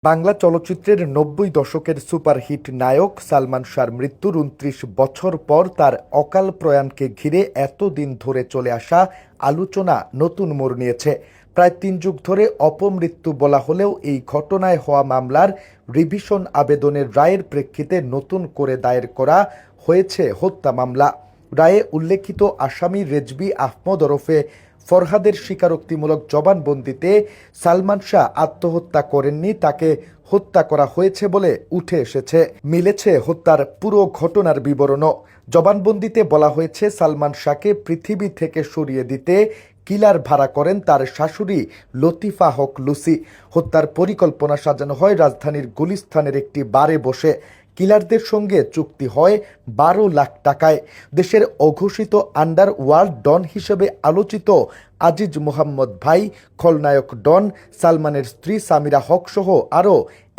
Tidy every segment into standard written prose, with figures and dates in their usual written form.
বাংলা চলচ্চিত্রের ৯০ দশকের সুপারহিট নায়ক সালমান শাহর মৃত্যুর ২৯ বছর পর তার অকাল প্রয়াণকে ঘিরে এতদিন ধরে চলে আসা আলোচনা নতুন মোড় নিয়েছে। প্রায় ৩ যুগ ধরে অপমৃত্যু বলা হলেও এই ঘটনায় হওয়া মামলার রিভিশন আবেদনের রায়ের প্রেক্ষিতে নতুন করে দায়ের করা হয়েছে হত্যা মামলা। রায়ে উল্লেখিত আসামি রেজবি আহমদ ওরফে ফরহাদের স্বীকারোক্তিমূলক জবানবন্দিতে সালমান শাহ আত্মহত্যা করেননি, তাকে হত্যা করা হয়েছে বলে উঠে এসেছে। মিলেছে হত্যার পুরো ঘটনার বিবরণও। জবানবন্দিতে বলা হয়েছে, সালমান শাহকে পৃথিবী থেকে সরিয়ে দিতে কিলার ভাড়া করেন তার শাশুড়ি লতিফা হক লুসি। হত্যার পরিকল্পনা সাজানো হয় রাজধানীর গুলিস্তানের একটি বারে বসে। কিলারদের সঙ্গে চুক্তি হয় ১২ লাখ টাকায়। দেশের অঘোষিত আন্ডারওয়ার্ল্ড ডন হিসেবে আলোচিত আজিজ মোহাম্মদ ভাই, খলনায়ক ডন, সালমানের স্ত্রী সামিরা হক সহ আরও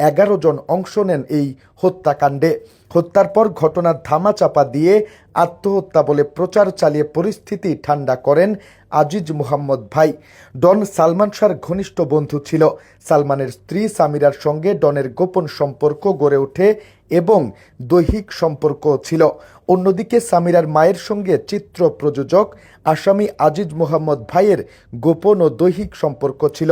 ১১ জন অংশ নেন এই হত্যাকাণ্ডে। হত্যার পর ঘটনার ধামাচাপা দিয়ে আত্মহত্যা বলে প্রচার চালিয়ে পরিস্থিতি ঠান্ডা করেন আজিজ মোহাম্মদ ভাই। ডন সালমান শাহর ঘনিষ্ঠ বন্ধু ছিল। সালমানের স্ত্রী সামিরার সঙ্গে ডনের গোপন সম্পর্ক গড়ে ওঠে এবং দৈহিক সম্পর্ক ছিল। অন্যদিকে সামিরার মায়ের সঙ্গে চিত্র প্রযোজক আসামি আজিজ মোহাম্মদ ভাইয়ের গোপন ও দৈহিক সম্পর্ক ছিল।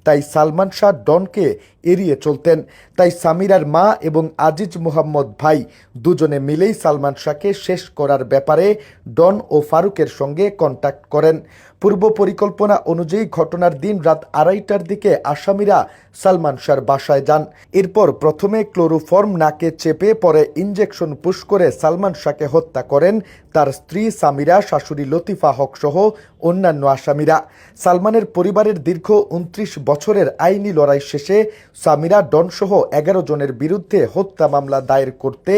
তাই সালমান শাহ ডনকে এড়িয়ে চলতেন। তাই সামিরার মা এবং আজিজ মোহাম্মদ ভাই দুজনে মিলেই সালমান শাহকে শেষ করার ব্যাপারে ডন ও ফারুকের সঙ্গে কন্ট্যাক্ট করেন। পূর্ব পরিকল্পনা অনুযায়ী ঘটনার দিন রাত ২:৩০টার দিকে আসামিরা সালমান শাহর বাসায় যান। এরপর প্রথমে ক্লোরোফর্ম নাকে চেপে পরে ইঞ্জেকশন পুশ করে সালমান শাহকে হত্যা করেন তার স্ত্রী সামিরা, শাশুড়ি লতিফা হক সহ অন্যান্য আসামিরা। সালমানের পরিবারের দীর্ঘ ২৯ বছরের আইনি লড়াই শেষে সামিরা, ডন সহ ১১ জনের বিরুদ্ধে হত্যা মামলা দায়ের করতে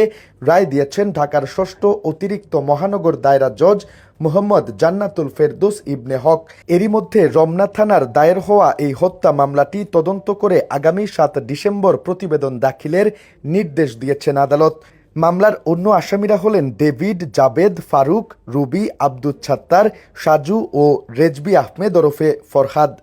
রায় দিয়েছেন ঢাকার ৬ষ্ঠ অতিরিক্ত মহানগর দায়রা জজ মোহাম্মদ জান্নাতুল ফেরদৌস ইবনে হক। এরই মধ্যে রমনা থানার দায়ের হওয়া এই হত্যা মামলাটি তদন্ত করে আগামী ৭ ডিসেম্বর প্রতিবেদন দাখিলের নির্দেশ দিয়েছেন আদালত। মামলার অন্য আসামিরা হলেন ডেভিড, জাবেদ, ফারুক, রুবি, আব্দুস ছাত্তার, সাজু ও রেজবি আহমেদ ওরফে ফরহাদ।